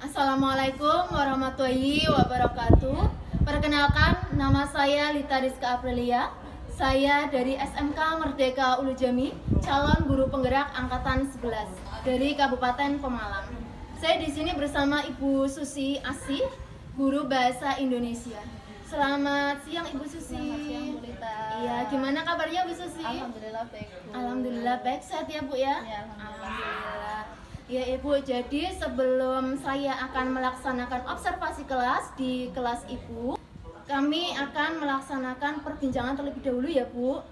Assalamualaikum warahmatullahi wabarakatuh. Perkenalkan, nama saya Lita Rizka Aprilia. Saya dari SMK Merdeka Ulu Jami, calon guru penggerak angkatan 11 dari Kabupaten Pemalang. Saya di sini bersama Ibu Susi Asih, guru bahasa Indonesia. Selamat siang Ibu Susi. Selamat siang Bu Lita. Iya, gimana kabarnya Bu Susi? Alhamdulillah baik Bu. Alhamdulillah baik, sehat ya Bu ya? Ya, Alhamdulillah. Ya Ibu, jadi sebelum saya akan melaksanakan observasi kelas di kelas Ibu, kami akan melaksanakan perbincangan terlebih dahulu ya Bu.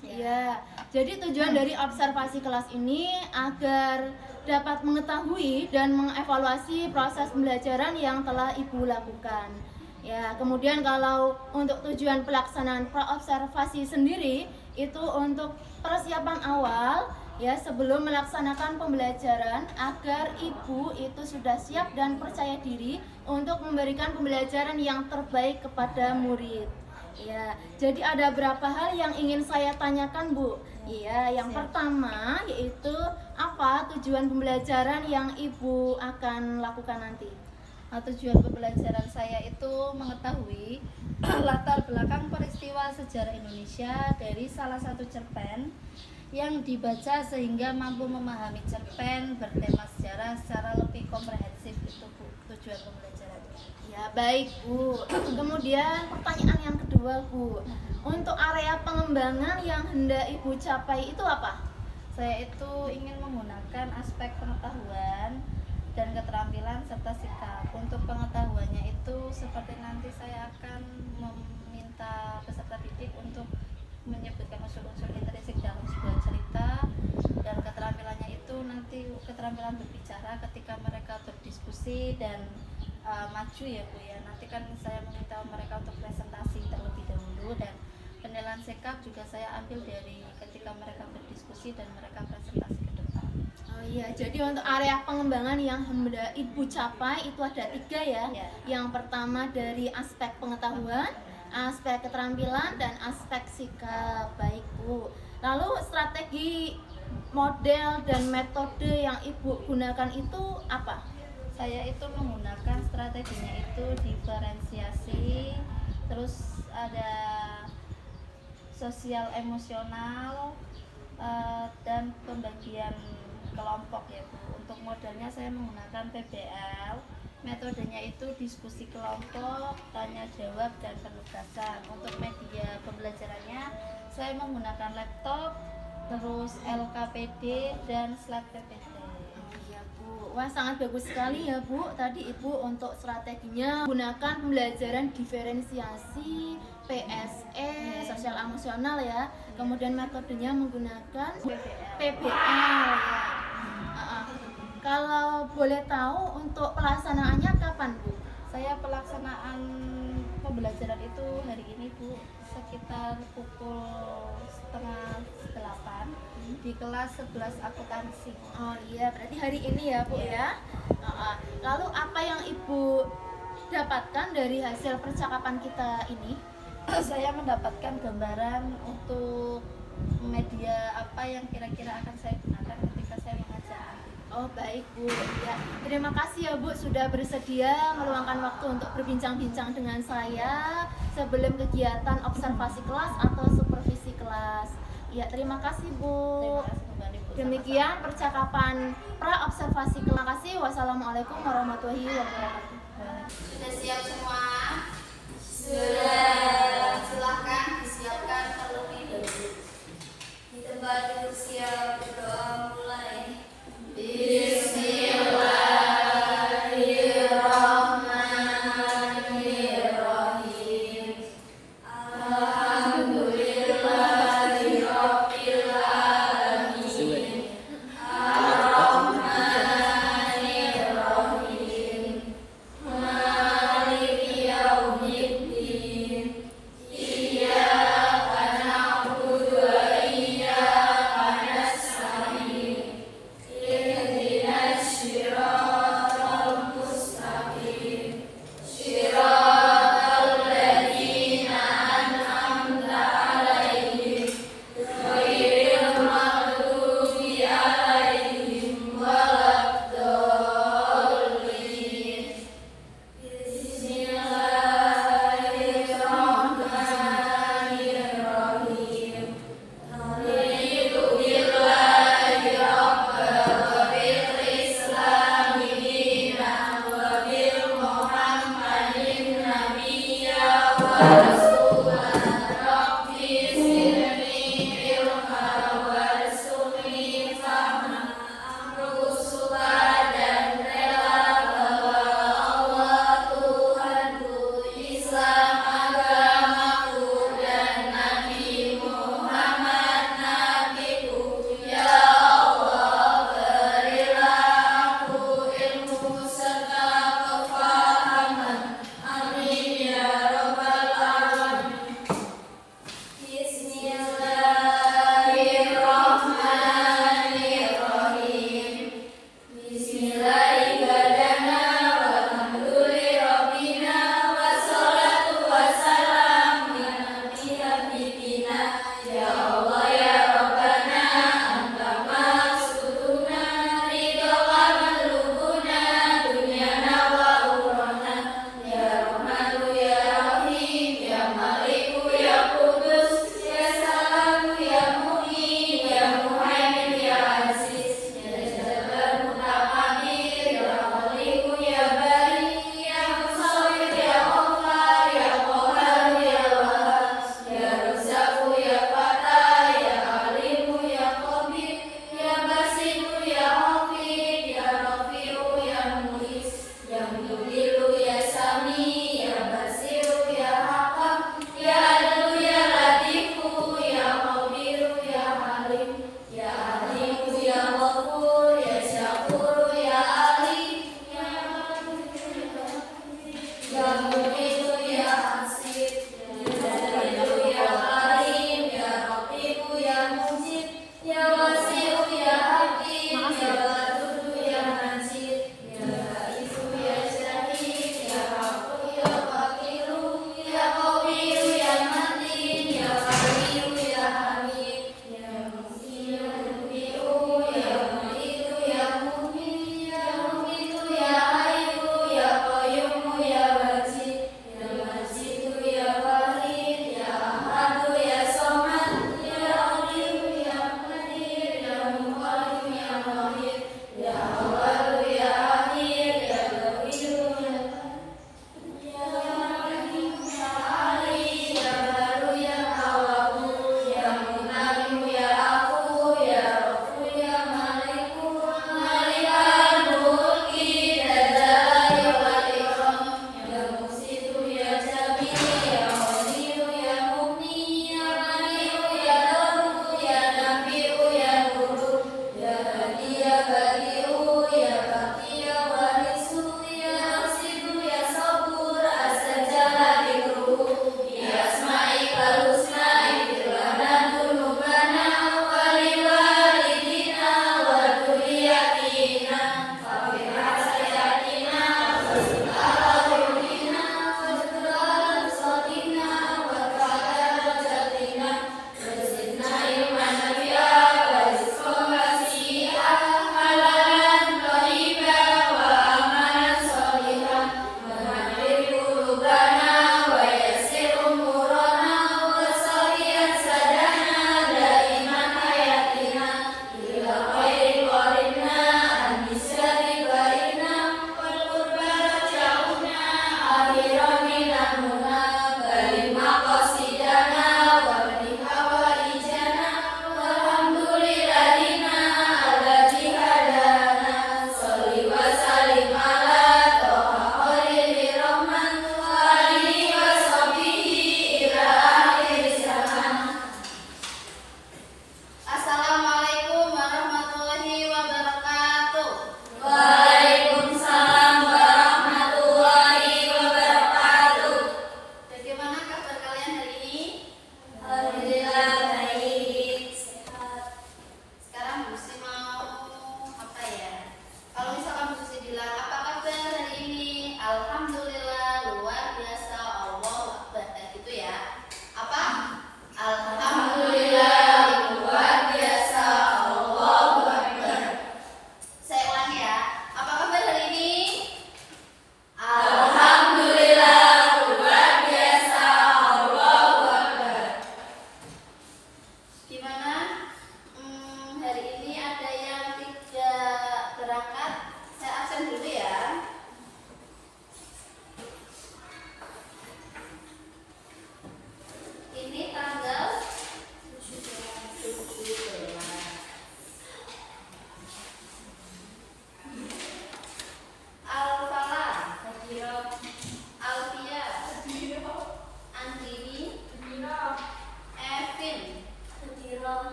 Ya, jadi tujuan dari observasi kelas ini agar dapat mengetahui dan mengevaluasi proses pembelajaran yang telah Ibu lakukan. Ya, kemudian kalau untuk tujuan pelaksanaan praobservasi sendiri itu untuk persiapan awal ya sebelum melaksanakan pembelajaran agar Ibu itu sudah siap dan percaya diri untuk memberikan pembelajaran yang terbaik kepada murid. Ya, jadi ada beberapa hal yang ingin saya tanyakan Bu. Iya, yang pertama yaitu apa tujuan pembelajaran yang Ibu akan lakukan nanti? Tujuan pembelajaran saya itu mengetahui latar belakang peristiwa sejarah Indonesia dari salah satu cerpen yang dibaca sehingga mampu memahami cerpen bertema sejarah secara lebih komprehensif. Itu Bu, tujuan pembelajarannya. Ya, baik Bu. Kemudian pertanyaan yang kedua Bu, untuk area pengembangan yang hendak Ibu capai itu apa? Saya itu ingin menggunakan aspek pengetahuan dan keterampilan serta sikap. Untuk pengetahuannya itu seperti nanti saya akan meminta peserta didik untuk menyebutkan unsur-unsur intrinsik dalam sebuah cerita, dan keterampilannya itu nanti keterampilan berbicara ketika mereka berdiskusi dan maju ya Bu ya. Nanti kan saya meminta mereka untuk presentasi terlebih dahulu, dan penilaian sikap juga saya ambil dari ketika mereka berdiskusi dan mereka presentasi ke depan. Oh iya, jadi untuk area pengembangan yang hendak Ibu capai itu ada 3 ya. Ya. Yang pertama dari aspek pengetahuan, aspek keterampilan, dan aspek sikap. Baik Bu. Lalu strategi, model, dan metode yang Ibu gunakan itu apa? Saya itu menggunakan strateginya itu diferensiasi, terus ada sosial emosional, dan pembagian kelompok ya Bu. Untuk modelnya saya menggunakan PBL, metodenya itu diskusi kelompok, tanya jawab, dan penugasan. Untuk media pembelajarannya saya menggunakan laptop, terus LKPD, dan slide PPT. Iya Bu, wah sangat bagus sekali ya Bu. Tadi Ibu untuk strateginya gunakan pembelajaran diferensiasi, PSE, sosial emosional ya. Kemudian metodenya menggunakan PBL ya. Kalau boleh tahu untuk pelaksanaannya kapan Bu? Saya pelaksanaan pembelajaran itu hari ini Bu, sekitar pukul 7:30 di kelas 11 akuntansi. Oh iya, berarti hari ini ya Bu ya. Lalu apa yang Ibu dapatkan dari hasil percakapan kita ini? Saya mendapatkan gambaran untuk media apa yang kira-kira akan saya gunakan ketika saya mengajar. Oh baik Bu, ya terima kasih ya Bu sudah bersedia meluangkan waktu untuk berbincang-bincang dengan saya sebelum kegiatan observasi kelas atau supervisi kelas. Ya terima kasih Bu. Terima kasih kembali Bu. Demikian percakapan pra observasi kelas. Terima kasih. Wassalamualaikum warahmatullahi wabarakatuh. Sudah siap semua? Sudah. Silahkan disiapkan terlebih dahulu. Di tempat duduk siap, berdoa mulai. Bismillahirrahmanirrahim. Alhamdulillahirabbil alamin. Ar-Rahmanirrahim. Maliki yaumiddin. Iyyaka na'budu wa iyyaka nasta'in.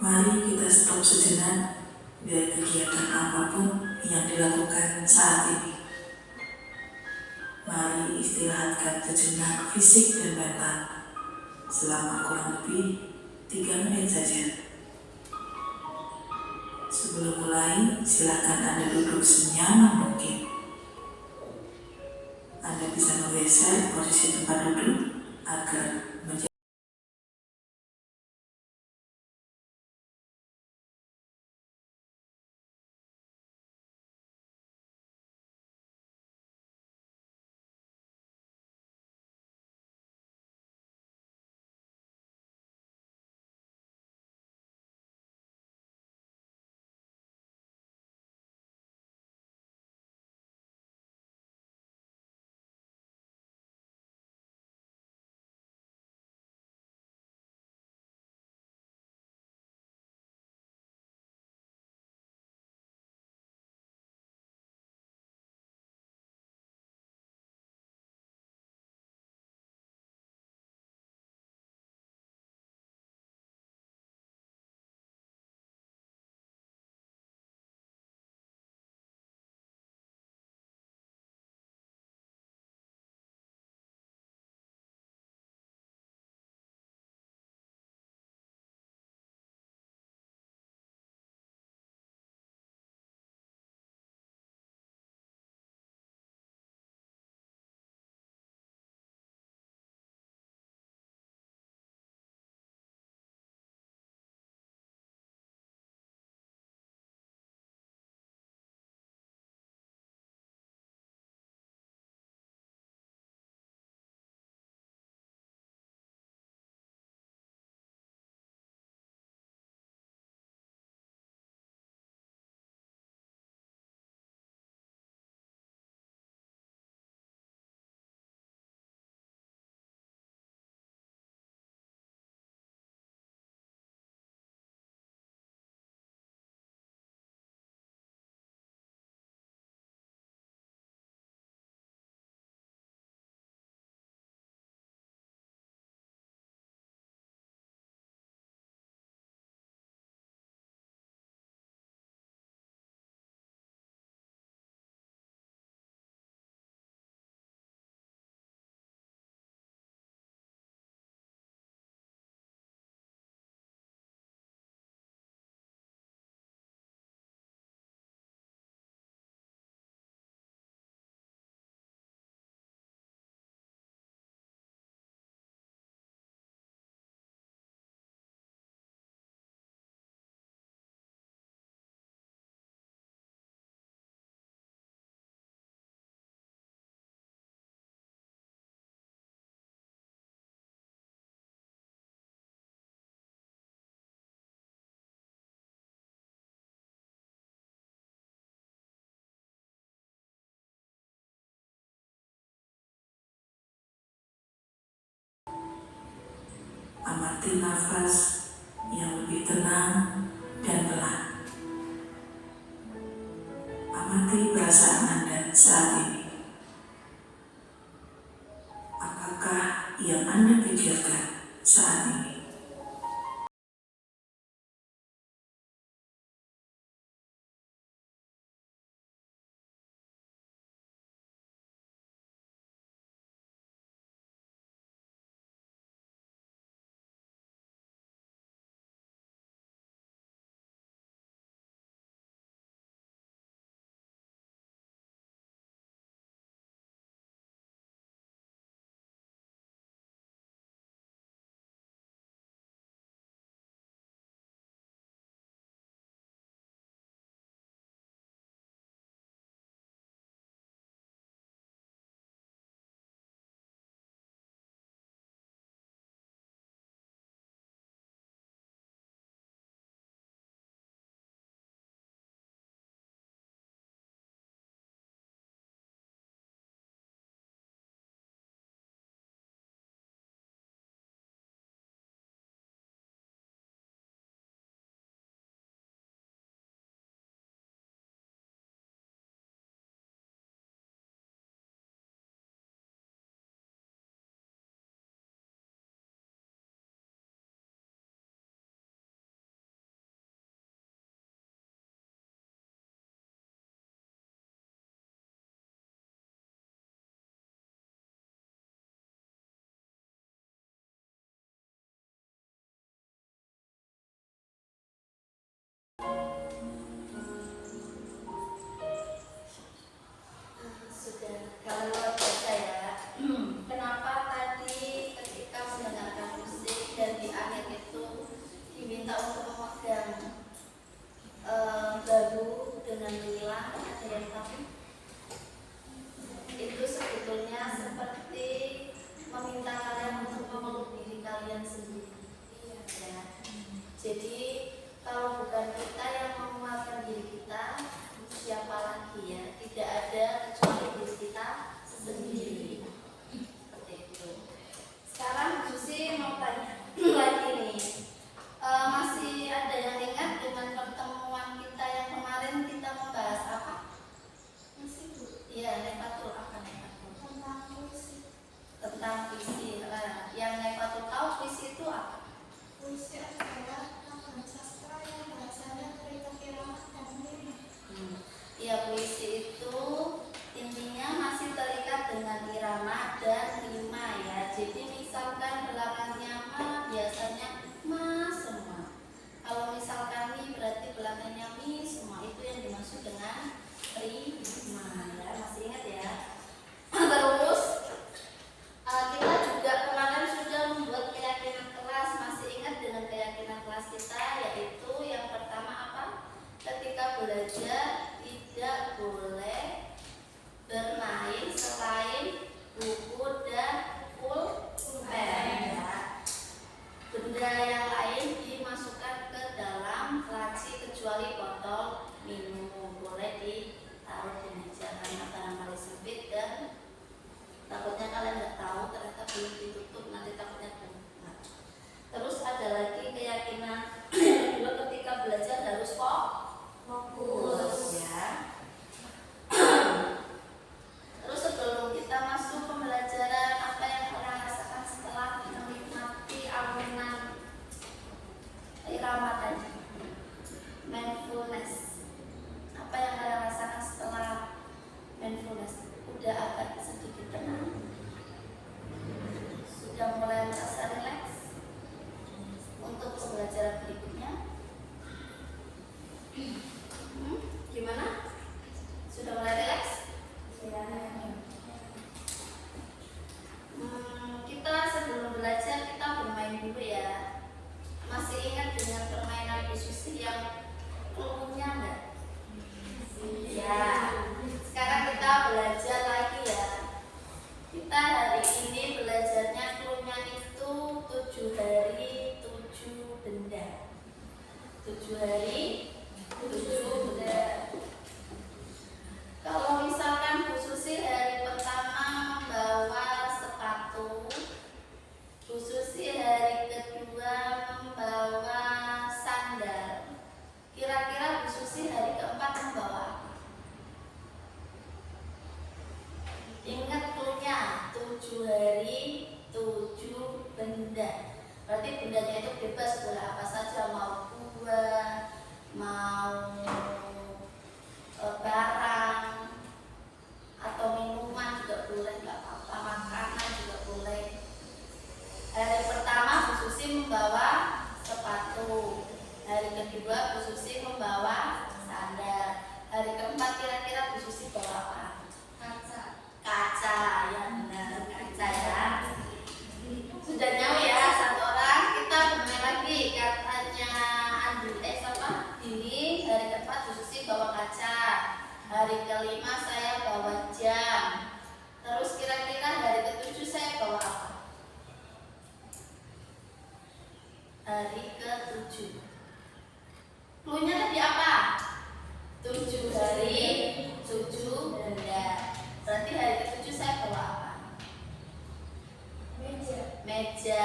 Mari kita stop sejenak dari kegiatan apapun yang dilakukan saat ini. Mari istirahatkan sejenak fisik dan mental selama kurang lebih 3 menit saja. Sebelum mulai, silakan Anda duduk senyaman mungkin. Anda bisa menggeser posisi tempat duduk agar menjadi amati nafas yang lebih tenang dan pelan. Amati perasaan Anda saat ini. Apakah yang Anda pikirkan saat ini? diminta untuk memegang bahu dengan memilah. Ada yang tahu? Itu sebetulnya seperti meminta kalian untuk memeluk diri kalian sendiri. Ya. Jadi kalau bukan kita yang menguatkan diri kita, siapa lagi ya? Tidak ada kecuali diri kita sendiri. Seperti itu. Sekarang Bu Susi mau tanya lagi nih. Masih ada yang ingat dengan pertemuan kita yang kemarin kita membahas apa? Masih Bu? Iya, Nefatul apa Nefatul? Tentang puisi. Tentang puisi. Yang Nefatul tahu puisi itu apa? Puisi adalah tentang sastra yang bahasanya cerita irama dan rima. Ya, puisi itu intinya masih terikat dengan irama dan rima ya. Jadi misalkan belakangnya ma, biasanya ma semua. Kalau misalkan mi berarti belakangnya mi semua. Itu yang dimaksud dengan rima ya. Masih ingat ya? Terus kita juga kemarin sudah membuat keyakinan kelas. Masih ingat dengan keyakinan kelas kita, yaitu yang pertama apa? Ketika belajar tidak boleh bermain selain buku dan pulpen ya. Benda yang lain dimasukkan ke dalam laci kecuali botol minum. Boleh ditaruh di meja karena barangkali sempit dan takutnya kalian nggak tahu, ternyata belum ditutup, nanti takutnya bunga. Terus ada lagi keyakinan yang kedua, ketika belajar harus fokus ya. Terus sebelum kita masuk pembelajaran, apa yang kalian rasakan setelah menikmati alunan irama tadi? Mindfulness. Apa yang kalian rasakan setelah mindfulness? Udah agak sedikit tenang? Sudah mulai merasa rileks untuk pembelajaran berikutnya? Gimana? Sudah mulai rileks? Ya. Kita sebelum belajar kita bermain dulu ya. Masih ingat dengan permainan Bu Susi yang clue-nya enggak? Ya. Sekarang kita belajar lagi ya. Kita hari ini belajarnya clue-nya itu 7 hari 7 benda. 7 hari 7 benda. Kalau misalkan Bu Susi hari pertama membawa sepatu, Bu Susi hari kedua membawa sandal, kira-kira Bu Susi hari keempat membawa apa? Ingat clue-nya, 7 hari 7 benda. Berarti bendanya itu bebas, boleh apa saja, mau buah, mau barang atau minuman juga boleh, nggak apa-apa, makanan juga boleh. Hari pertama Bu Susi membawa sepatu, hari kedua Bu Susi membawa sandal, hari keempat kira-kira Bu Susi bawa apa? Kaca, ya benar, kaca ya. Sudah jauh ya, satu orang. Kita bermain lagi. Katanya Dini hari keempat Bu Susi bawa kaca, hari kelima saya bawa jam. Terus kira-kira hari ketujuh saya bawa apa? Hari ketujuh. Clue-nya tadi apa? 7 hari 7 benda. Berarti hari ketujuh saya bawa apa? Meja,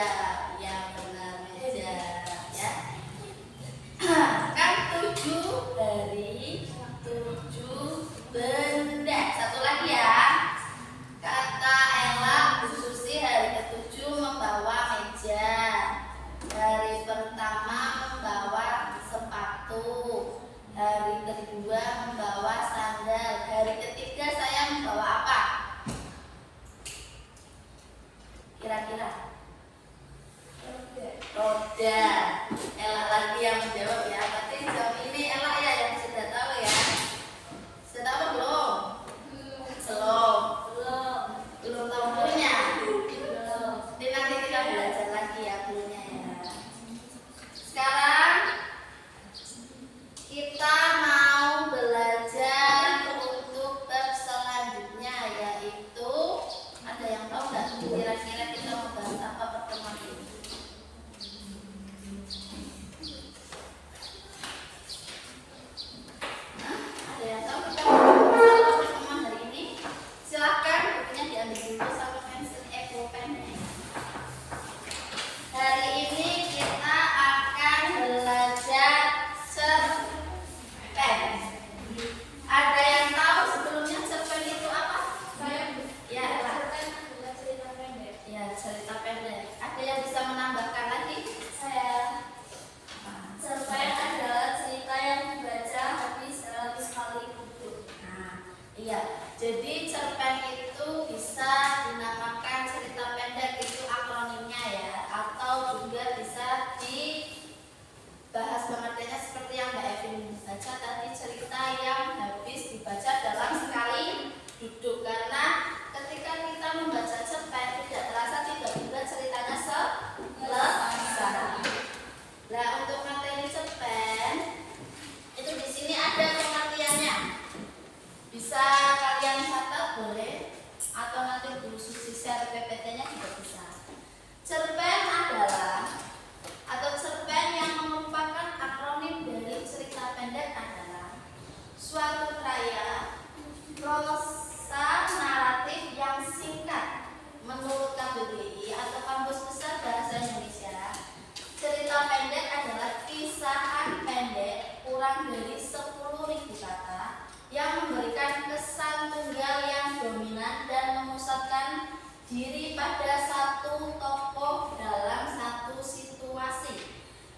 ya benar, meja ya. Kan 7 hari 7 benda. Satu lagi ya. Kata Ella, Bu Susi hari ketujuh membawa meja, hari pertama membawa sepatu, hari kedua membawa sandal, hari ketiga saya membawa apa? Kira-kira? Roda. Ella lagi yang menjawab ya. Berarti jawab ini Ella ya yang sudah tahu ya. Sudah tahu belum? Belum tahu clue-nya? Belum. Nanti kita belajar lagi ya clue-nya ya. Sekarang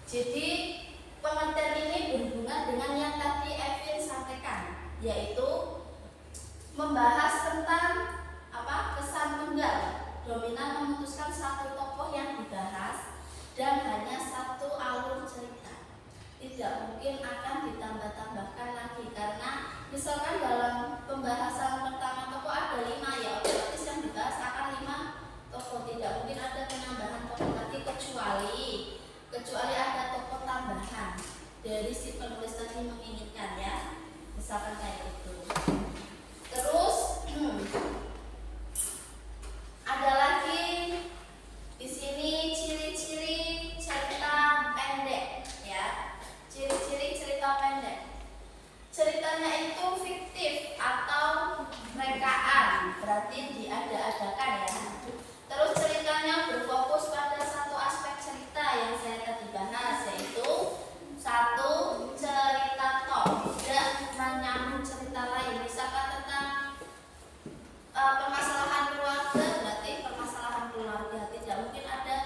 Jadi pengertian ini berhubungan dengan yang tadi Evin sampaikan, yaitu membahas tentang kesan tunggal. Dominan memutuskan satu tokoh yang dibahas dan hanya satu alur cerita. Tidak mungkin akan ditambah-tambahkan lagi, karena misalkan dalam pembahasan pertama tokoh ada 5, ya otomatis yang dibahas akan 5 tokoh. Tidak mungkin ada penambahan tokoh lagi, kecuali ada tokoh tambahan dari si penulis tadi menginginkan, ya, misalkan kayak itu. Terus ada lagi di sini ciri-ciri cerita pendek, ya. Ciri-ciri cerita pendek. Ceritanya itu fiktif atau rekaan, berarti diada-adakan, ya. Terus ceritanya berfokus pada satu aspek cerita yang saya tadi bahas, yaitu satu cerita tok, tidak menyambung cerita lain. Misalkan tentang permasalahan keluarga, berarti permasalahan keluarga. Tidak mungkin ada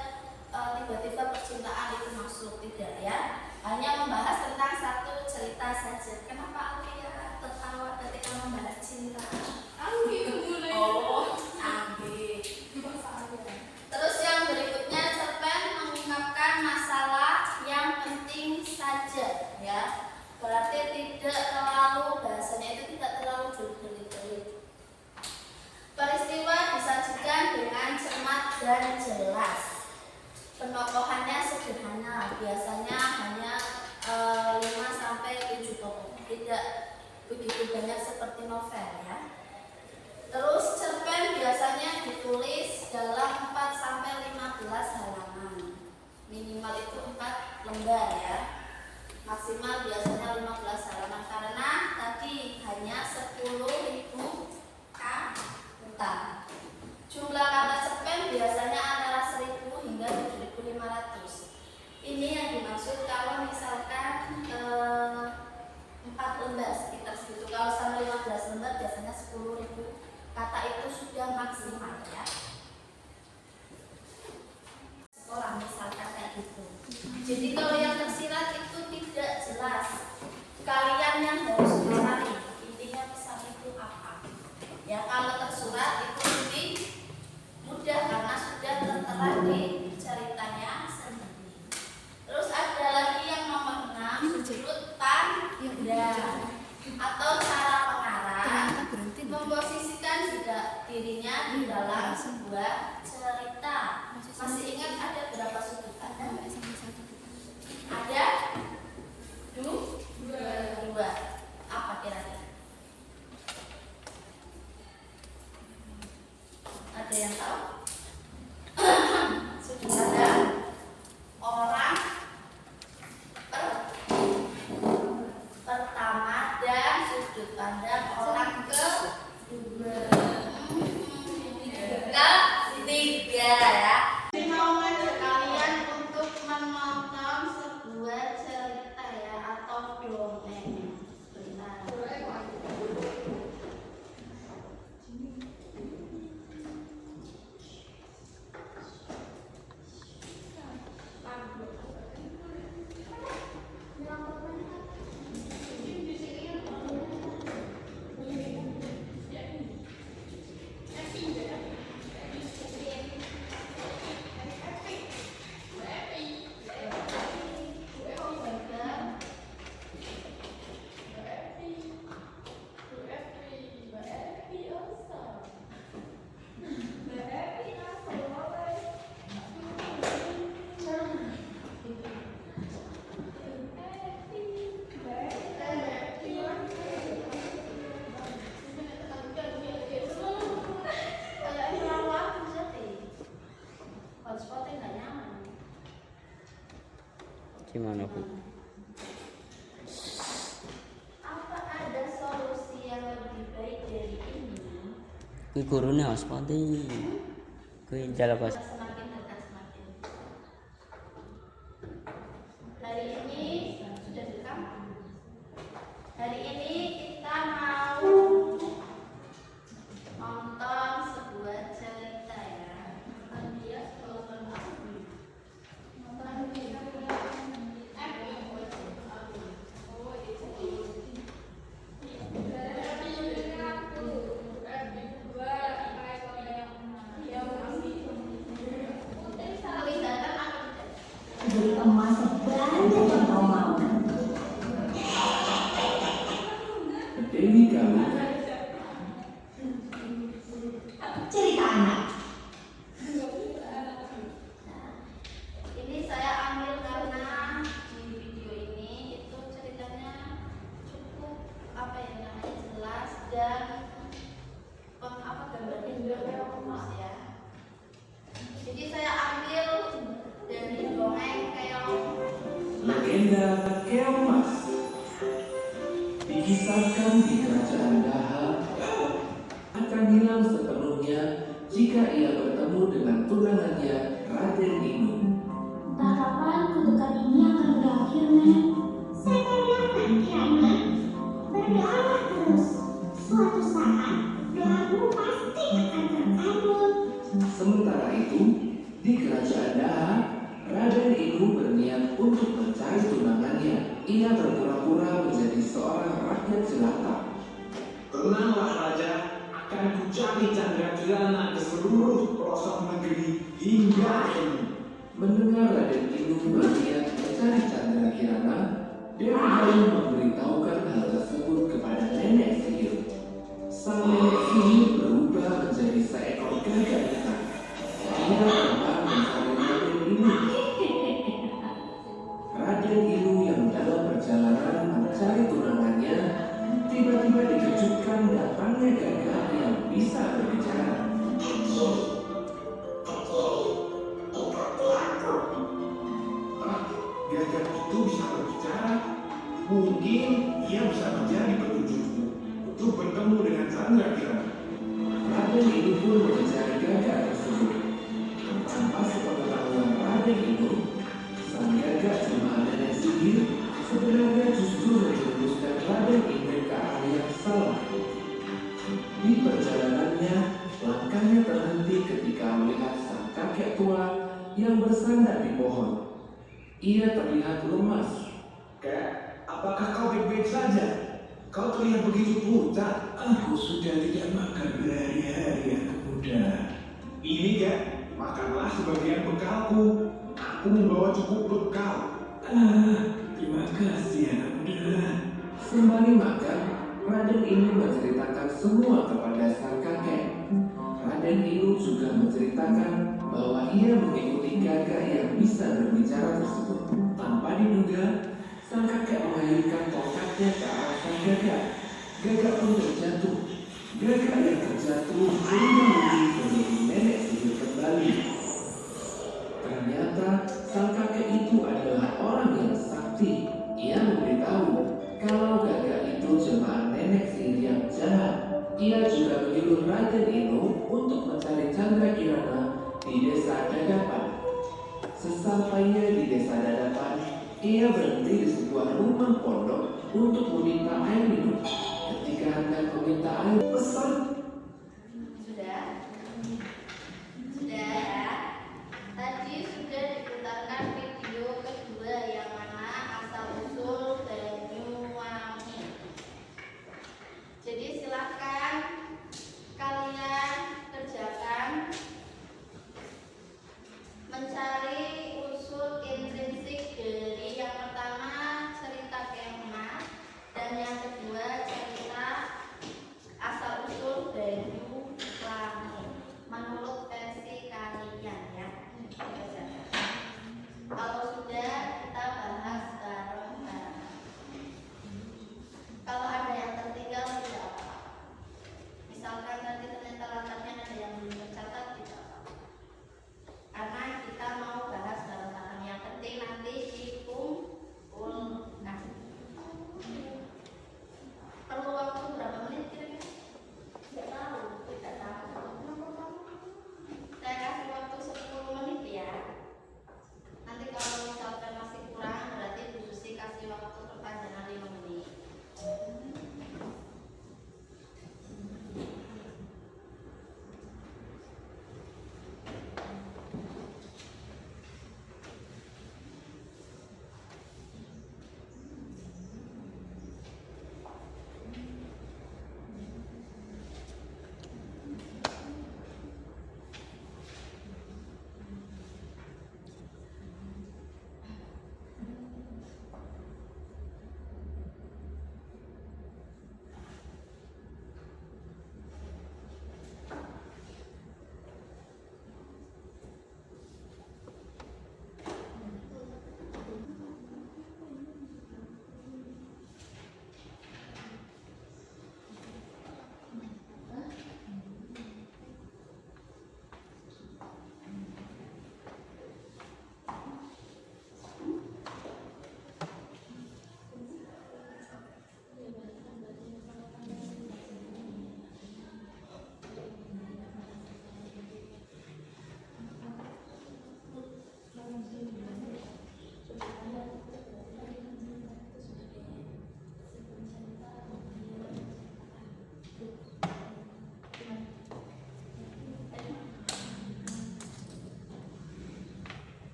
tiba-tiba percintaan itu masuk, tidak, ya. Hanya membahas tentang satu cerita saja. Kenapa Alia tertawa ketika membahas cinta? Oh, ambil. Terus yang berikutnya, cerpen mengungkapkan masalah yang penting saja, ya. Berarti tidak terlalu, bahasanya itu tidak terlalu berbelit-belit. Peristiwa disajikan dengan cermat dan jelas. Penokohannya sederhana, biasanya hanya 5-7 tokoh, tidak begitu banyak seperti novel, ya. Terus cerpen biasanya ditulis dalam 4-15 halaman, minimal itu 4 lembar, ya. Maksimal biasanya 15 halaman, karena tadi hanya 10.000 kata. Jumlah kata cerpen biasanya antara 1.000 hingga 7.500. Ini yang dimaksud kalau misalkan 4 lembar sekitar segitu. Kalau sampai 15 lembar biasanya 10.000 kata itu sudah maksimal, ya. Sekolah misalkan kayak gitu. Jadi kalau yang tersirat itu tidak jelas. Kalian yang harus mencari intinya pesan itu apa. Ya, kalau tersurat itu lebih mudah karena sudah tertera di ceritanya sendiri. Terus ada lagi yang nomor 6, sudut pandang atau cara pengarang memposisikan dirinya di dalam sebuah cerita. Masih ingat ada berapa sudut pandang? Ada 2. Apa kira-kira? Ada yang tahu? Sudut pandang orang pertama dan sudut pandang orang kedua, ketiga, ya. Mau ngajak kalian untuk menonton sebuah cerita, ya, atau dongeng. Sebentar. Gimana, Bu? Apa ada solusi yang lebih baik dari ini? Kuwi gurune hotspot iki. Kuwi jalan pas. Semakin dekat semakin. Hari ini sudah direkam. Hari ini kita mau nonton sebuah cerita, ya. Nonton dia kalau nonton legenda Keomas. Dikisahkan di kerajaan Dahab akan hilang sepenuhnya jika ia bertemu dengan tunangannya Raden Inu. Entah kapan kutukan ini akan berakhir, Nek. Saya bilang nanti, Ana. Berdoalah terus. Suatu saat, doamu pasti akan terkabul. Sementara itu, di kerajaan Dahab, Raden Inu berniat untuk mencari tunangannya. Ia berpura-pura menjadi seorang rakyat jelata. Tenanglah Raja, akan kucari Chandra Kirana ke seluruh pelosok negeri hingga ini. Mendengar Raden Inu berniat mencari Chandra Kirana, Dewi Bayu memberitahukan hal tersebut kepada nenek sihir. Sang nenek sihir berubah menjadi seekor gagak hitam. Ia terbang mencari Raden Inu. Raden Inu yang dalam perjalanan mencari tunangannya tiba-tiba dikejutkan datangnya gagak yang bisa berbicara. Gagak itu bisa berbicara. Mungkin ia bisa menjadi petunjukku untuk bertemu dengan Chandra Kirana. Raden Inu pun mencari gagak tersebut. Tanpa sepengetahuan Raden Inu, sang gagak jemaah nenek sihir sebenarnya justru menjerumuskan Raden Inu ke arah yang salah. Di perjalanannya, langkahnya terhenti ketika melihat sang kakek tua yang bersandar di pohon. Ia terlihat lemas. Kak, apakah kau baik-baik saja? Kau terlihat begitu pucat. Aku sudah tidak makan berhari-hari, anak muda. Ini Kak, makanlah sebagian bekalku. Aku membawa cukup bekal. Terima kasih anak muda. Sembari makan, Raden Inu menceritakan semua kepada sang kakek. Raden Inu juga menceritakan bahwa ia mengikuti gagak yang bisa berbicara tersebut. Tanpa diduga, sang kakek mengayunkan tongkatnya ke arah sang gagak. Gagak pun terjatuh. Gagak yang terjatuh berubah menjadi nenek sihir kembali. Ternyata sang kakek itu adalah orang yang sakti. Ia memberitahu kalau gagak itu jemaah nenek sihir yang jahat. Ia juga menyuruh Raden Inu untuk mencari Chandra Kirana di desa Dadapan. Sesampainya di desa Dadapan, ia berhenti di sebuah rumah pondok untuk meminta air minum. Ketika hendak meminta air, pesan. Sudah? Sudah ya? Tadi sudah diputarkan video kedua yang mana asal-usul Banyuwangi. Jadi silakan kalian kerjakan mencari unsur intrinsik dari yang pertama cerita Keomas dan yang kedua cerita asal-usul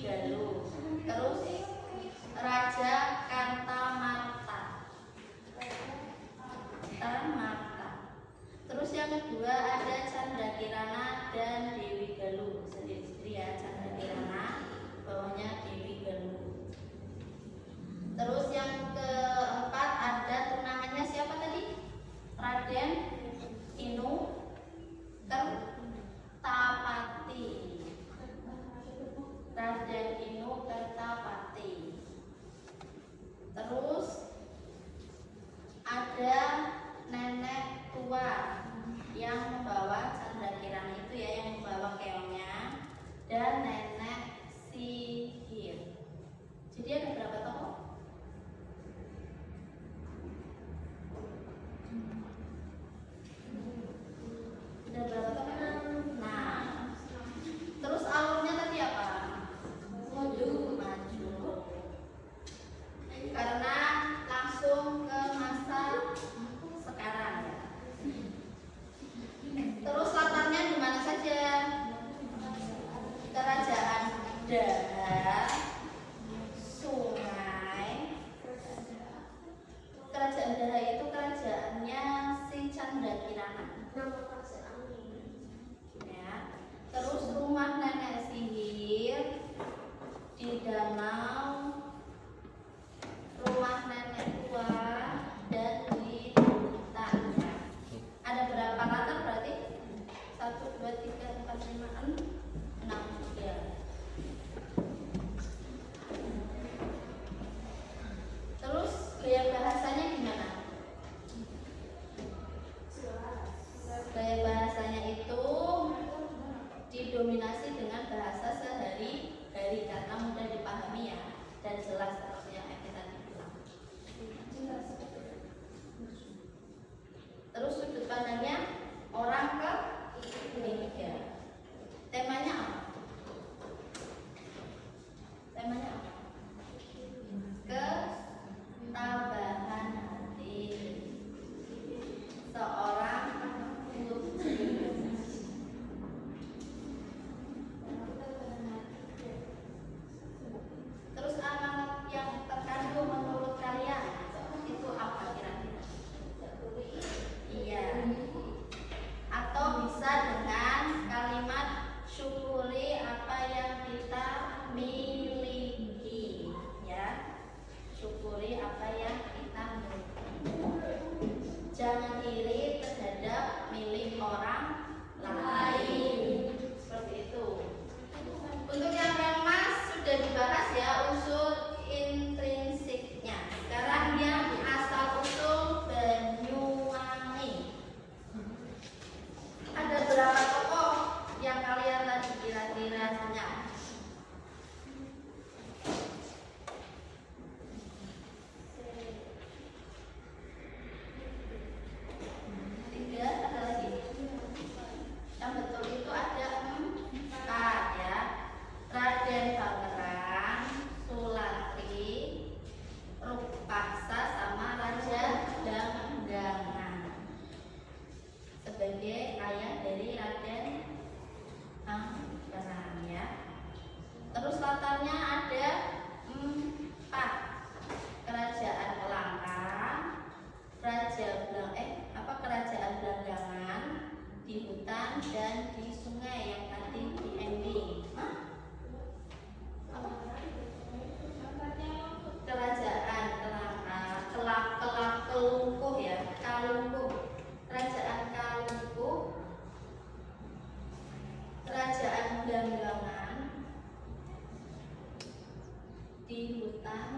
Galuh. Terus Raja Kantamarta. Terus yang kedua ada Candrakirana dan Dewi Galuh. Sendiri-sendiri ya, Candrakirana, bawahnya Dewi Galuh. Terus yang keempat ada tunangannya siapa tadi? Raden Inu Kertapati. Raden Inu Kertapati. Terus ada nenek tua yang membawa Candrakirana itu ya, yang membawa keongnya, dan nenek sihir. Jadi ada berapa tokoh? Ada berapa tokoh? Nah, terus alurnya tadi apa? Maju. Karena langsung ke masa sekarang ya. Terus latarnya di mana saja? Kerajaan Daha, Sungai. Kerajaan Daha itu kerajaannya si Candrakirana. Ya. Terus rumah nenek sihir di danau, rumah nenek tua, dan di hutan. Ada berapa latar berarti? 1, 2, 3, 4, 5, 6 ya. Terus gaya bahasanya gimana? Gaya bahasanya itu didominasi dengan bahasa sehari-hari karena mudah dipahami ya, dan jelas seperti yang kita bilang. Terus sudut pandangnya orang ketiga. Temanya apa? Temanya apa? Ketabahan hati seorang putri. Terus amanat yang terkandung menurut kalian itu apa kira-kira? Iya. Atau bisa dengan kalimat syukuri apa yang kita miliki, ya. Syukuri apa yang kita miliki. Jangan iri terhadap milik orang lain. Seperti itu. Untuk yang remas sudah dibahas ya unsur intrinsiknya. Sekarang yang asal usul Banyuwangi. Ada berapa tokoh yang kalian tadi kira-kira ingat? 3, ada lagi. Yang betul itu ada 4 ya. Raden Bangerang, Sulatri, Rupaksa, sama Raja Dangdangan sebagai ayah dari Raden Bangerang ya. Terus latarnya ada 4. Kerajaan Kelangka, Kerajaan Blandangan, di hutan, dan di sungai yang tadi di ending. Kerajaan Kelungkuh ya, Kalungkuh. Kerajaan Kalungkuh, Kerajaan Blandangan, di hutan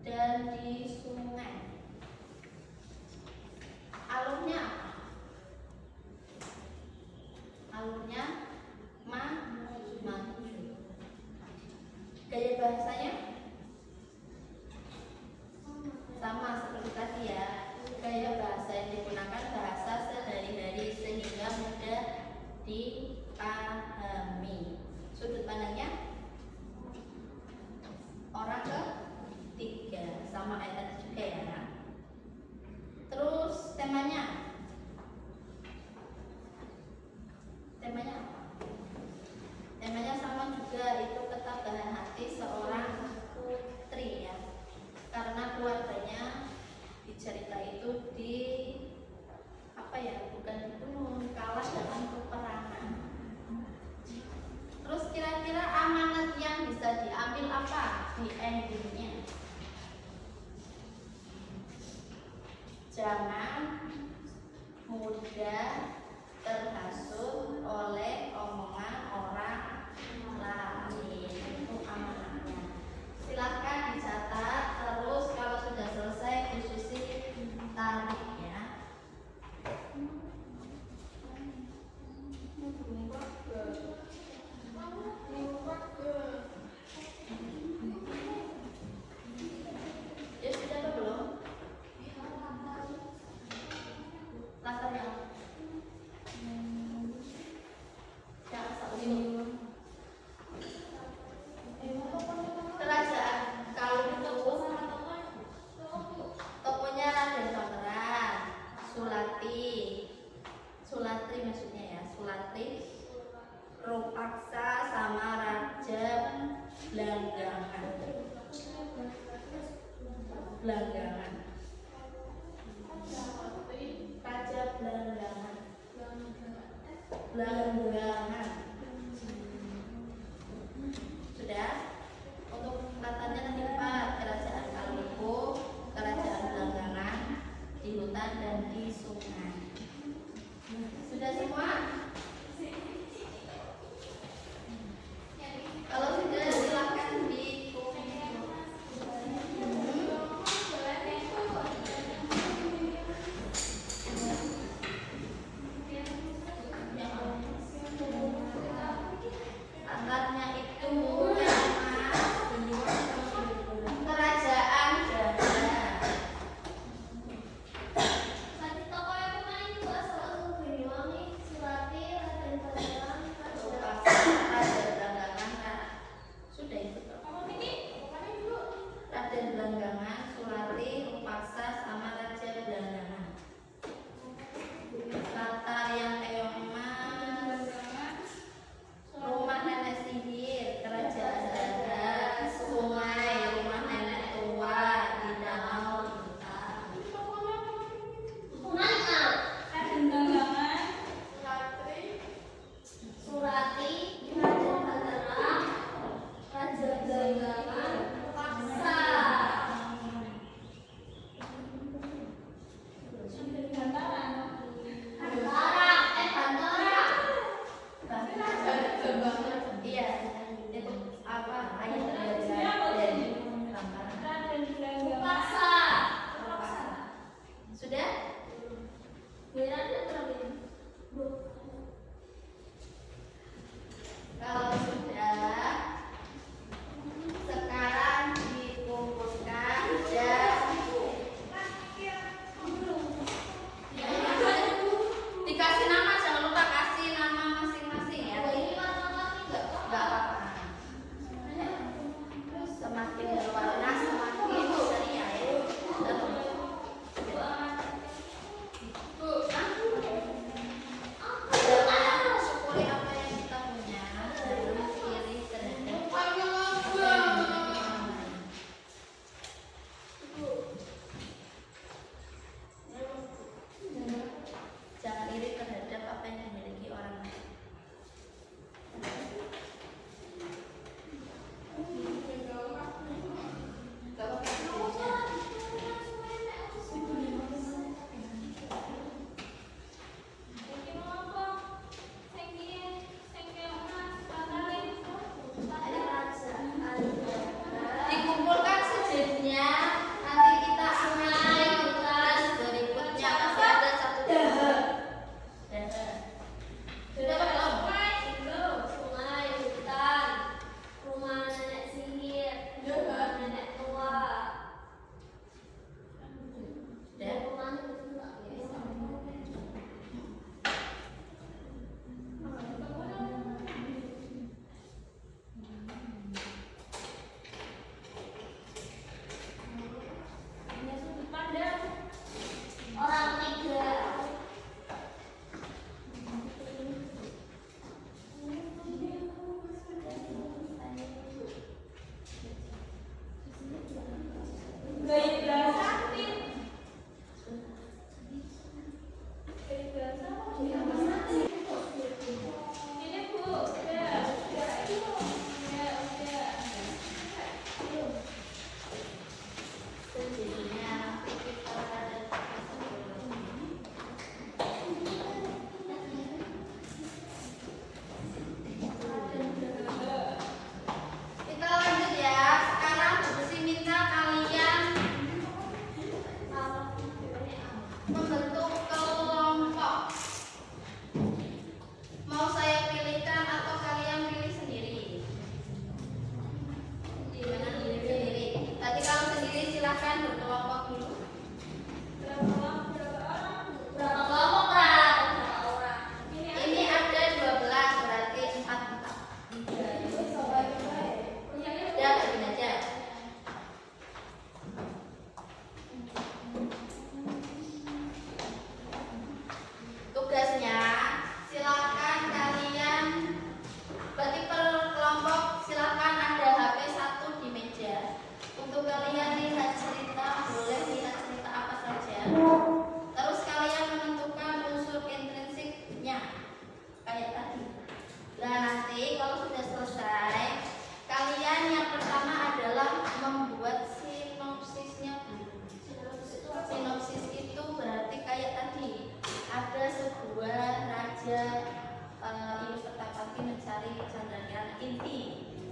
dan di sungai. Alurnya apa? Alurnya maju. Gaya bahasanya sama seperti tadi ya. Gaya bahasa yang digunakan bahasa sehari-hari sehingga mudah dipahami. Sudut pandangnya orang ketiga, sama kayak tadi juga ya. Terus temanya apa? Temanya sama juga, bisa diambil apa di endingnya? Jangan mudah terhasut oleh omongan orang lain. Itu amanahnya. Silahkan dicatat, terus kalau sudah selesai Bu Susi tarik ya. Ya sudah atau belum? Latar yang Kerajaan Kalung itu tokonya Raden Pangeran, Sulatri maksudnya ya, Sulatri, Rupaksa sama Raja Blanggangan. Raja Blanggangan. Sudah? Untuk katanya nanti 4, Kerajaan Kalungku, Kerajaan Blanggangan, di hutan dan di sungai. Sudah semua? Kalau sudah silahkan di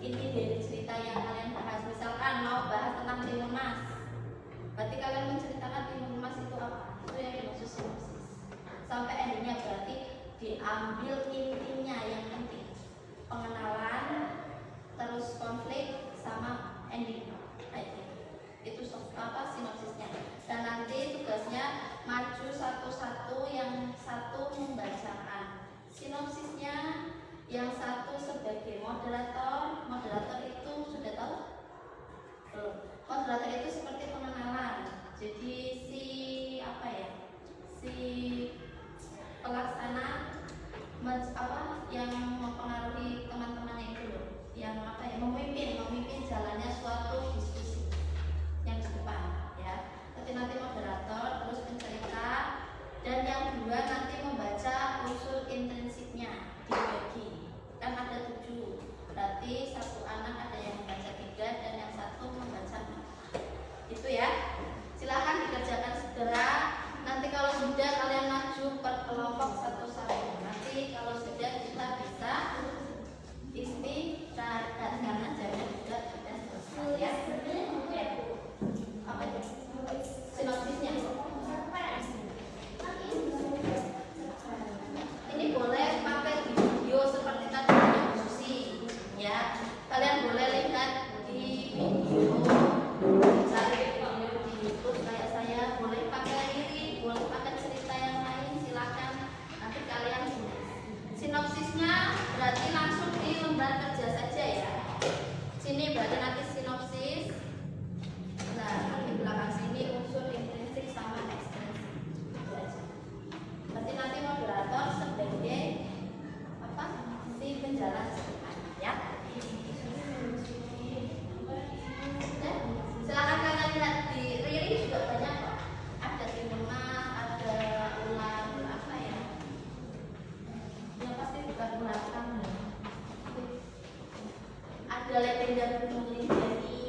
inti dari cerita yang kalian bahas. Misalkan mau bahas tentang timun mas, berarti kalian menceritakan timun mas itu apa, itu yang dimaksud sinopsis. Sampai endingnya berarti diambil intinya yang penting, pengenalan, terus konflik sama ending. Itu sinopsisnya. Dan nanti tugasnya maju satu-satu, yang satu membacakan sinopsisnya, yang satu sebagai moderator. Moderator itu sudah tahu? Belum. Moderator itu seperti pengenalan. Jadi si pelaksana yang mempengaruhi teman-temannya itu loh, yang memimpin jalannya suatu diskusi yang di depan ya. Nanti moderator, terus pencerita, dan yang dua nanti membaca unsur intrinsiknya, dibagi kan ada 7, berarti satu anak ada yang membaca 3 dan yang satu membaca 4. Itu ya, silahkan dikerjakan segera. Nanti kalau sudah kalian maju per kelompok satu-satu. Nanti kalau sudah kita bisa istirahat karena jamnya juga sudah selesai ya. Apa itu? Sinopsisnya. Ini boleh pakai di video seperti tadi yang Susi ya. Kalian boleh lihat di video, cari video di YouTube kayak saya. Boleh pakai lirik, boleh pakai cerita yang lain, silakan. Nanti kalian tulis. Sinopsisnya berarti langsung di lembar kerja saja ya. Sini berarti nanti sinopsis. Nah, di belakang sini unsur intrinsik sama ekstrinsik. Itu aja. Berarti nanti moderator sebagai si penjalan ceritanya ya. Silakan kalian lihat di Riri juga banyak kok. Ada timunan, ada ular apa ya? Ya pasti bukan ular sama. Ada legenda Gunung Rinjani.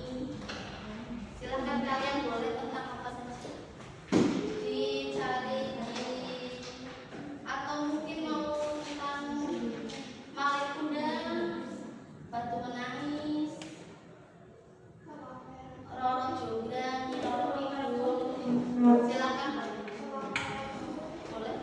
Silahkan kalian boleh tentang apa saja dicari atau mungkin mau tentang Malik Kuda, Batu Menangis, Roro Jonggrang, Roro Minggu. Silahkan boleh.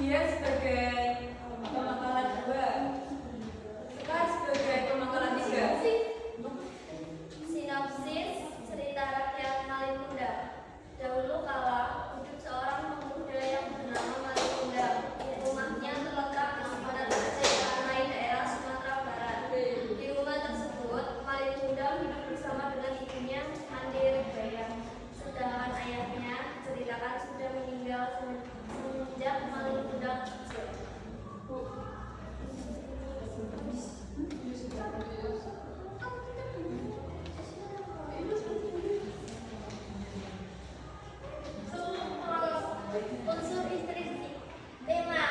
dia sebagai pemakaran 2, Sekar sebagai pemakaran 3. Sinopsis cerita rakyat Malin Kundang. Dahulu kala hidup seorang pemuda yang bernama Malin Kundang. Rumahnya terletak di sepanjang Tanai daerah Sumatera Barat. Di rumah tersebut, Malin Kundang hidup bersama dengan ibunya Andi Rijaya. Sedangkan ayahnya diceritakan sudah meninggal semenjak Malin Kundang kecil. Unsur intrinsik. Tema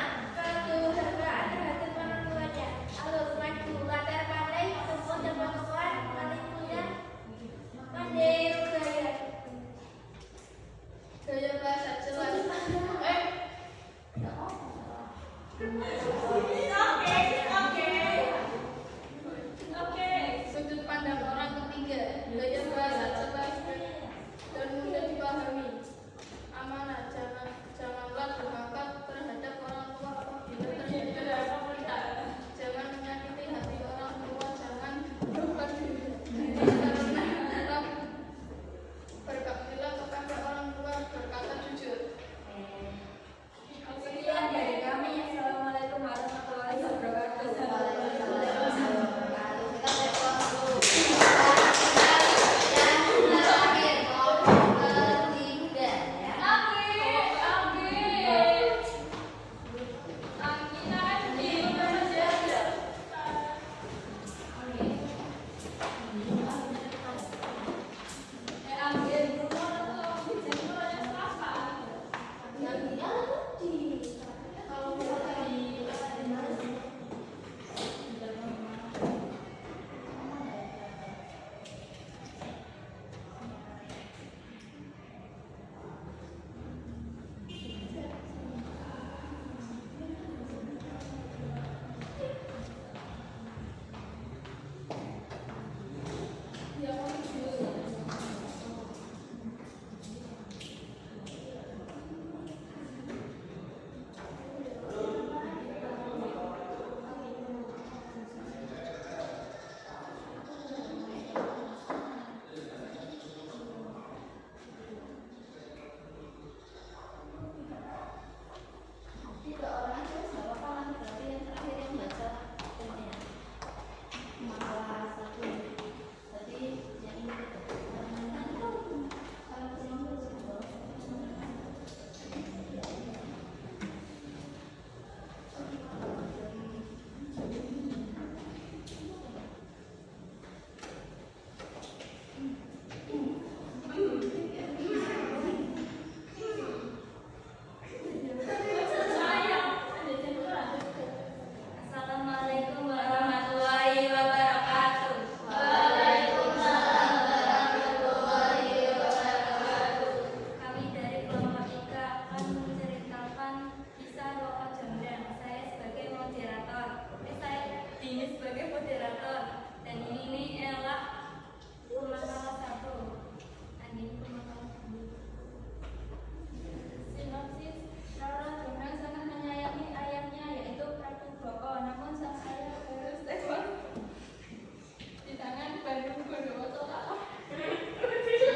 keluargaan terhadap orang tuanya. Alur maju latar pandai tokoh dan pengetahuan Malin Kundang. Pandai Rugaya. Gaya bahasa jelas. Oke. Sudut pandang orang ketiga. Gaya bahasa jelas dan mudah dipahami. Amanah, janganlah durhaka terhadap orang tua apabila terjadi apa-apa. Jangan menyakiti hati orang tua, jangan berbuat diri karena tetap berbaktilah kepada orang tua, berkata jujur. Sekian dari kami. Assalamualaikum warahmatullahi wabarakatuh. Assalamualaikum warahmatullahi wabarakatuh. Kami dari kelompok 3 akan menceritakan kisah Roa Jembrang. Saya sebagai moderator. Saya Dini sebagai moderator. Dan ini Ella pemakaran 1. Andini pemakaran 2. Sinopsis. Roro Jembrang sangat menyayangi ayahnya yaitu Prabu Boko, namun sang ayah harus tewas di tangan Bandung Bondowoso. Sinopsis.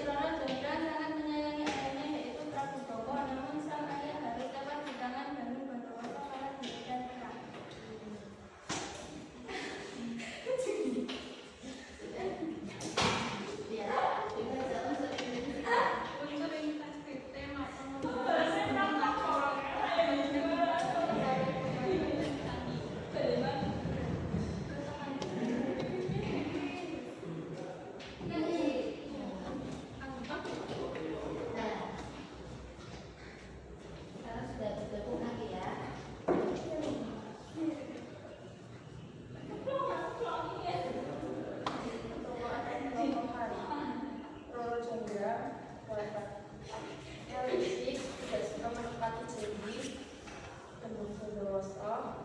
Roro Jembrang sangat menyayangi ayahnya yaitu Prabu Boko, namun sang ayah harus tewas di tangan Bandung Bondowoso karena diberikan perang. Unsur intrinsik. Tema Sekarang sudah bergabung lagi ya. Roro Jembrang, Elisik tidak suka menempati janji. Bandung Bondowoso,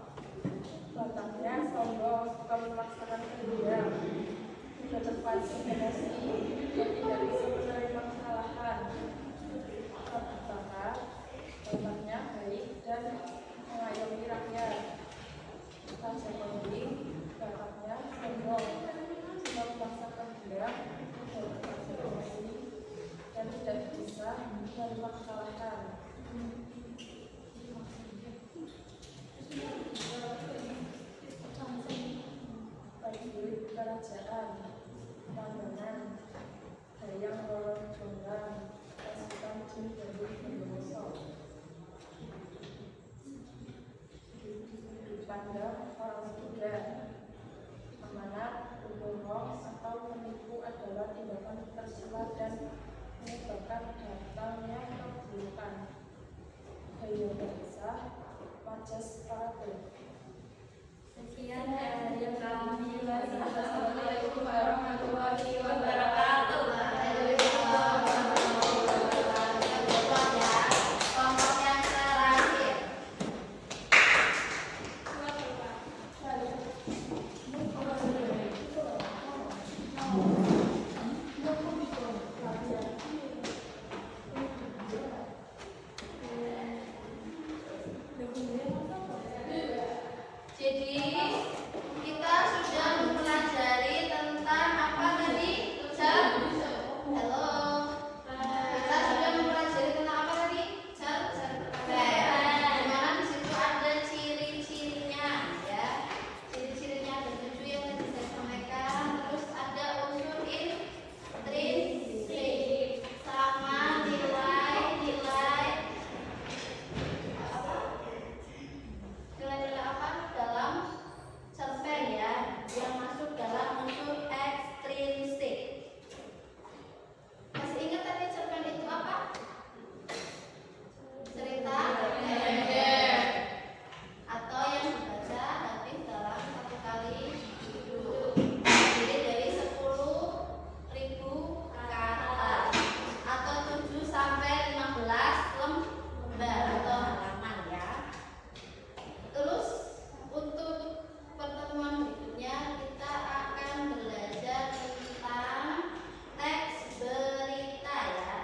batangnya sombong, suka memaksakan kehendak. tetap konsentrasi dan tidak bisa menerima kesalahan. Tetap berbakat, otaknya baik dan mengayomi rakyat. Raja pemimpin, bakatnya sombong, suka memaksakan kehendak, tidak berkonsentrasi dan tidak bisa menerima kesalahan. Prajurit kerajaan, komandan, dayang lorong jonggrang, pasukan jin dari Bondowoso. Dipandang orang muda, amanat, berbohong atau menipu adalah tindakan tercela dan menyebabkan datangnya keburukan. Gaya bahasa, majas parade. Sekian dari kami. Wassalamualaikum warahmatullahi wabarakatuh. Kelompok yang terakhir. Jadi kita sudah mempelajari tentang apa tadi? Halo. Kita sudah mempelajari tentang apa tadi? Di mana di situ ada ciri-cirinya, ya. Ciri-cirinya ada 7 yang tadi saya sampaikan. Terus ada unsur intrinsik sama nilai-nilai apa dalam cerpen, ya, yang masuk dalam unsur ekstrinsik. Masih ingat tadi cerpen itu apa? Cerita pendek atau yang dibaca habis dalam satu kali hidup, terdiri dari 10.000 kata atau 7 sampai 15 lembar atau halaman, ya. Terus untuk pertemuan berikutnya kita akan belajar tentang teks berita, ya,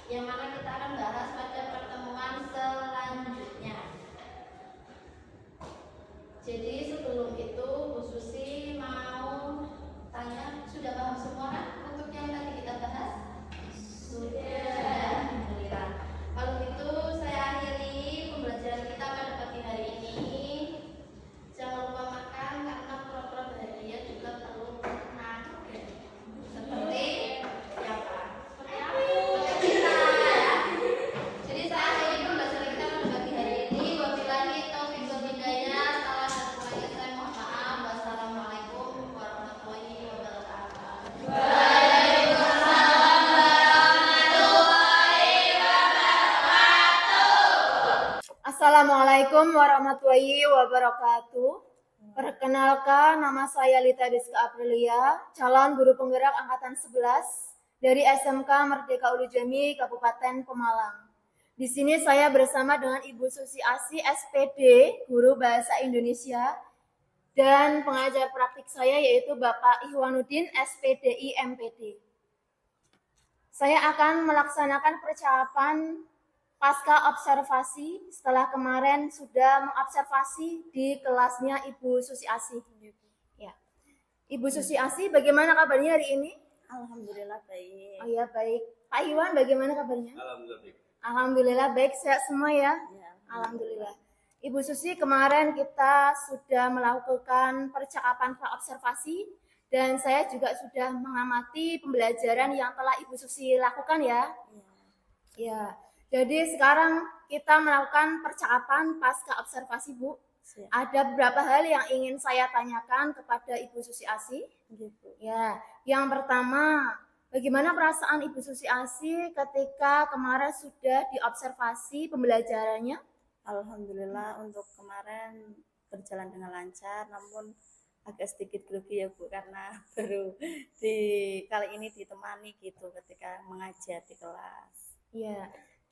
yang mana kita akan bahas pada pertemuan selanjutnya. Jadi sebelum itu Bu Susi mau tanya, sudah paham semua kan untuk yang tadi kita bahas? Sudah. Alhamdulillah. Kalau gitu saya akhiri pembelajaran kita pada pagi hari ini. Jangan lupa makan karena pura-pura bahagia juga perlu makan. Seperti apa? Seperti kita, ya. Jadi saya akhiri pembelajaran kita pada pagi hari ini. Wabillahi taufiq wal hidayah. Salah satu lagi saya mohon maaf. Wassalamualaikum warahmatullahi wabarakatuh. Assalamualaikum warahmatullahi wabarakatuh. Perkenalkan, nama saya Lita Diska Aprilia, calon guru penggerak angkatan 11 dari SMK Merdeka Ulu Jami, Kabupaten Pemalang. Di sini saya bersama dengan Ibu Susi Asi, SPD, guru bahasa Indonesia, dan pengajar praktik saya yaitu Bapak Ihwanuddin, SPDI MPD. Saya akan melaksanakan percakapan pasca observasi setelah kemarin sudah mengobservasi di kelasnya Ibu Susi Asi. Ya. Ibu Susi Asi, bagaimana kabarnya hari ini? Alhamdulillah baik. Oh ya, baik. Pak Iwan, bagaimana kabarnya? Alhamdulillah baik. Alhamdulillah baik, sehat semua ya? Ya. Alhamdulillah. Ibu Susi, kemarin kita sudah melakukan percakapan pra-observasi dan saya juga sudah mengamati pembelajaran yang telah Ibu Susi lakukan, ya? Ya. Jadi sekarang kita melakukan percakapan pasca observasi, Bu. Siap. Ada beberapa hal yang ingin saya tanyakan kepada Ibu Susi Asi. Gitu. Ya, yang pertama, bagaimana perasaan Ibu Susi Asi ketika kemarin sudah diobservasi pembelajarannya? Alhamdulillah untuk kemarin berjalan dengan lancar, namun agak sedikit grogi ya Bu, karena baru kali ini ditemani gitu ketika mengajar di kelas. Iya.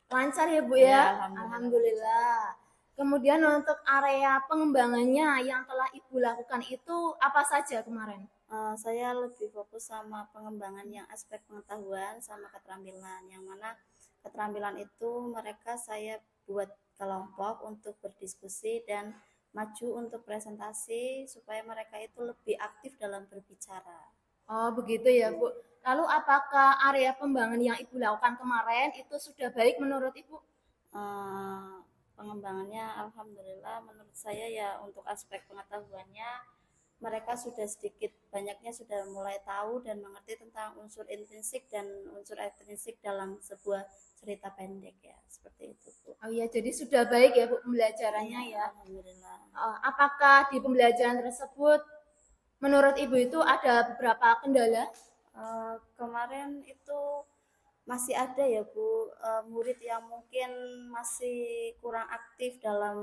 Lancar ya Bu Ya, ya? Alhamdulillah. Kemudian untuk area pengembangannya yang telah Ibu lakukan itu apa saja kemarin? Saya lebih fokus sama pengembangan yang aspek pengetahuan sama keterampilan, yang mana keterampilan itu mereka saya buat kelompok untuk berdiskusi dan maju untuk presentasi supaya mereka itu lebih aktif dalam berbicara. Oh, begitu ya, Bu. Lalu apakah area pembangunan yang Ibu lakukan kemarin itu sudah baik menurut Ibu? Pengembangannya alhamdulillah menurut saya ya untuk aspek pengetahuannya mereka sudah sedikit banyaknya sudah mulai tahu dan mengerti tentang unsur intrinsik dan unsur ekstrinsik dalam sebuah cerita pendek ya, seperti itu Bu. Oh iya, jadi sudah baik ya Bu pembelajarannya ya. Alhamdulillah. Apakah di pembelajaran tersebut menurut Ibu itu ada beberapa kendala? Kemarin itu masih ada ya Bu, murid yang mungkin masih kurang aktif dalam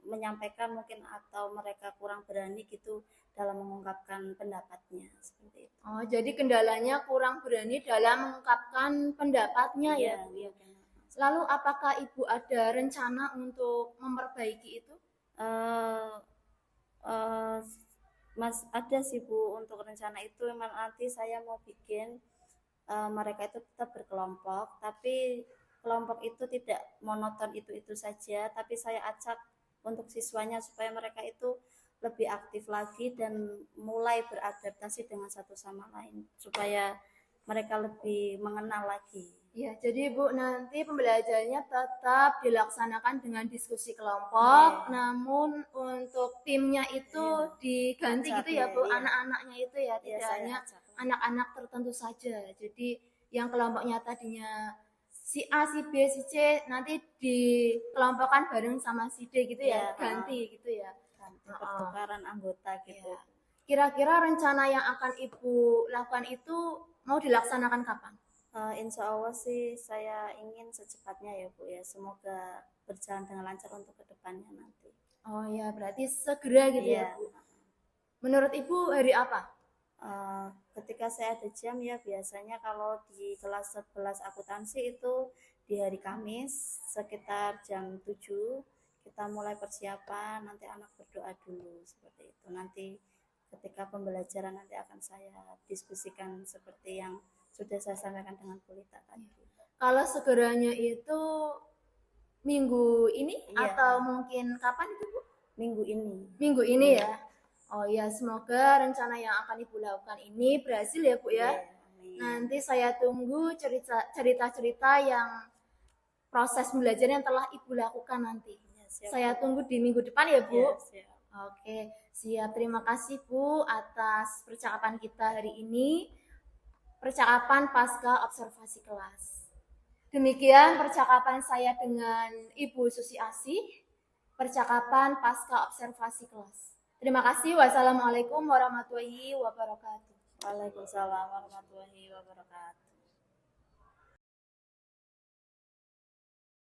menyampaikan mungkin atau mereka kurang berani gitu dalam mengungkapkan pendapatnya seperti itu. Oh, jadi kendalanya kurang berani dalam mengungkapkan pendapatnya ya, Bu. Iya. Lalu apakah Ibu ada rencana untuk memperbaiki itu? Mas ada sih Bu untuk rencana itu, memang nanti saya mau bikin mereka itu tetap berkelompok, tapi kelompok itu tidak monoton itu saja, tapi saya acak untuk siswanya supaya mereka itu lebih aktif lagi dan mulai beradaptasi dengan satu sama lain supaya mereka lebih mengenal lagi. Ya, jadi Bu nanti pembelajarannya tetap dilaksanakan dengan diskusi kelompok, namun untuk timnya itu diganti Acak, gitu ya Bu, iya. anak-anaknya itu ya, tidak saya hanya acak. anak-anak tertentu saja. Jadi yang kelompoknya tadinya si A, si B, si C nanti dikelompokkan bareng sama si D gitu ya, ganti gitu ya. Pertukaran anggota gitu. Kira-kira rencana yang akan Ibu lakukan itu mau dilaksanakan kapan? Insya Allah sih saya ingin secepatnya ya Bu ya, semoga berjalan dengan lancar untuk kedepannya nanti. Oh ya, berarti segera gitu ya Bu. Menurut Ibu hari apa? Ketika saya ada jam ya biasanya kalau di kelas 11 akuntansi itu di hari Kamis sekitar jam 7 kita mulai persiapan, nanti anak berdoa dulu seperti itu. Nanti ketika pembelajaran nanti akan saya diskusikan seperti yang sudah saya sampaikan dengan Kulita tadi. Kalau segeranya itu minggu ini atau mungkin kapan itu Bu? Minggu ini. Minggu ini ya. Oh ya, semoga rencana yang akan Ibu lakukan ini berhasil ya Bu ya. Nanti saya tunggu cerita-cerita yang proses belajar yang telah Ibu lakukan nanti. Saya tunggu di minggu depan ya Bu. Oke, siap. Terima kasih Bu atas percakapan kita hari ini. Percakapan pasca observasi kelas. Demikian percakapan saya dengan Ibu Susi Asih. Percakapan pasca observasi kelas. Terima kasih. Wassalamualaikum warahmatullahi wabarakatuh. Waalaikumsalam warahmatullahi wabarakatuh.